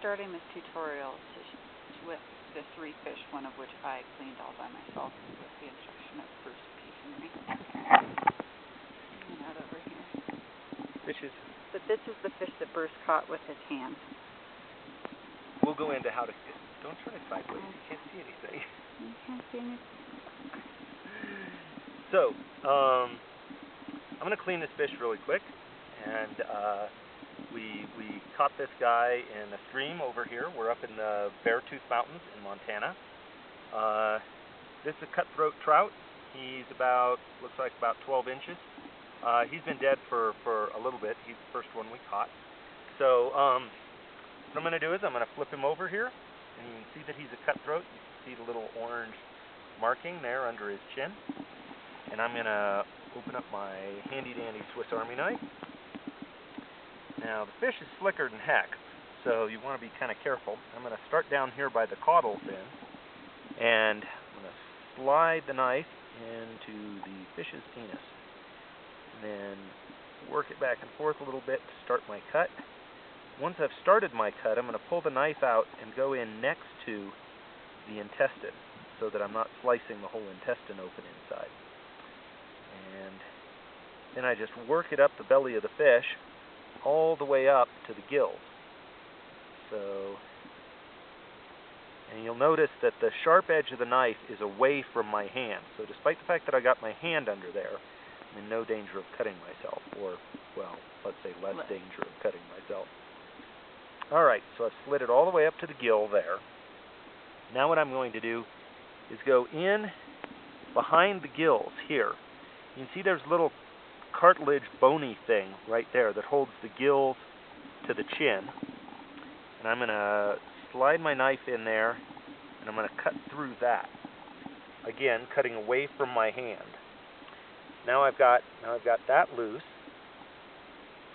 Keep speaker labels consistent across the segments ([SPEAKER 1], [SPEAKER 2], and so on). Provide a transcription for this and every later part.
[SPEAKER 1] starting this tutorial with the 3 fish, one of which I cleaned all by myself with the instruction of Bruce teaching me. Not over here.
[SPEAKER 2] Fishes.
[SPEAKER 1] But this is the fish that Bruce caught with his hand.
[SPEAKER 2] We'll go into how to... Don't try it sideways. You can't see anything.
[SPEAKER 1] You can't see anything.
[SPEAKER 2] So, I'm going to clean this fish really quick. And we caught this guy in a stream over here. We're up in the Beartooth Mountains in Montana. This is a cutthroat trout. He's looks like about 12 inches. He's been dead for a little bit. He's the first one we caught. So what I'm going to do is I'm going to flip him over here, and you can see that he's a cutthroat. You can see the little orange marking there under his chin. And I'm going to open up my handy-dandy Swiss Army knife. Now the fish is slicker than heck, so you want to be kind of careful. I'm going to start down here by the caudal fin, and I'm going to slide the knife into the fish's penis. And then work it back and forth a little bit to start my cut. Once I've started my cut, I'm going to pull the knife out and go in next to the intestine so that I'm not slicing the whole intestine open inside. And then I just work it up the belly of the fish all the way up to the gills. So, and you'll notice that the sharp edge of the knife is away from my hand. So despite the fact that I got my hand under there, I'm in no danger of cutting myself, or, well, let's say less danger of cutting myself. Alright, so I've slid it all the way up to the gill there. Now what I'm going to do is go in behind the gills here. You can see there's a little cartilage bony thing right there that holds the gills to the chin. And I'm going to slide my knife in there, and I'm going to cut through that. Again, cutting away from my hand. Now I've got that loose.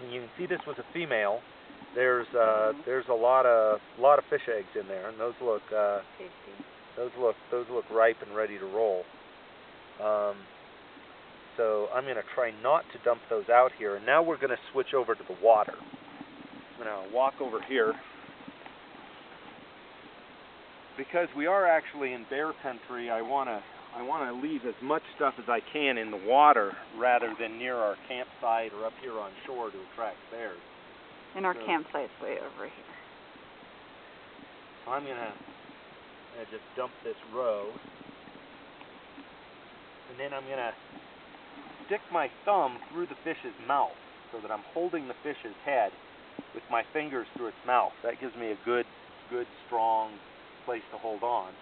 [SPEAKER 2] And you can see this was a female. There's a lot of fish eggs in there, and those look
[SPEAKER 1] tasty.
[SPEAKER 2] Those look ripe and ready to roll. So I'm going to try not to dump those out here. And now we're going to switch over to the water. I'm going to walk over here. Because we are actually in bear country, I want to leave as much stuff as I can in the water rather than near our campsite or up here on shore to attract bears.
[SPEAKER 1] And our campsite's way over here.
[SPEAKER 2] So I'm going to just dump this row. And then I'm going to stick my thumb through the fish's mouth so that I'm holding the fish's head with my fingers through its mouth. That gives me a good strong place to hold on.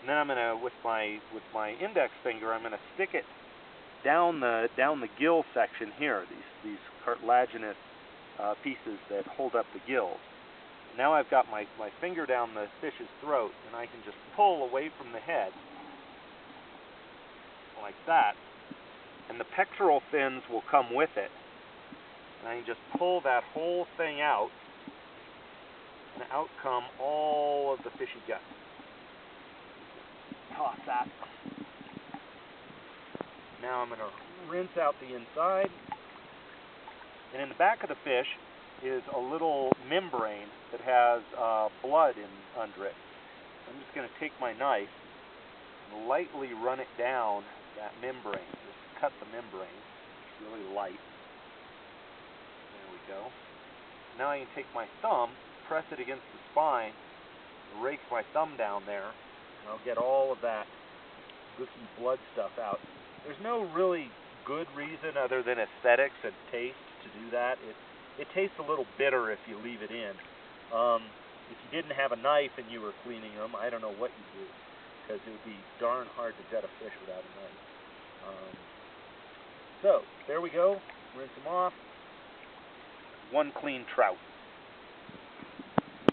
[SPEAKER 2] And then I'm going to, with my index finger, I'm going to stick it down the gill section here. These cartilaginous pieces that hold up the gills. Now I've got my finger down the fish's throat, and I can just pull away from the head like that. And the pectoral fins will come with it. And I can just pull that whole thing out, and out come all of the fishy guts. Toss that. Now I'm going to rinse out the inside. And in the back of the fish is a little membrane that has blood under it. I'm just going to take my knife and lightly run it down that membrane. Just cut the membrane. It's really light. There we go. Now I can take my thumb, press it against the spine, rake my thumb down there, and I'll get all of that gooky blood stuff out. There's no really good reason other than aesthetics and taste to do that. It tastes a little bitter if you leave it in. If you didn't have a knife and you were cleaning them, I don't know what you'd do, because it would be darn hard to gut a fish without a knife. So there we go. Rinse them off. One clean trout.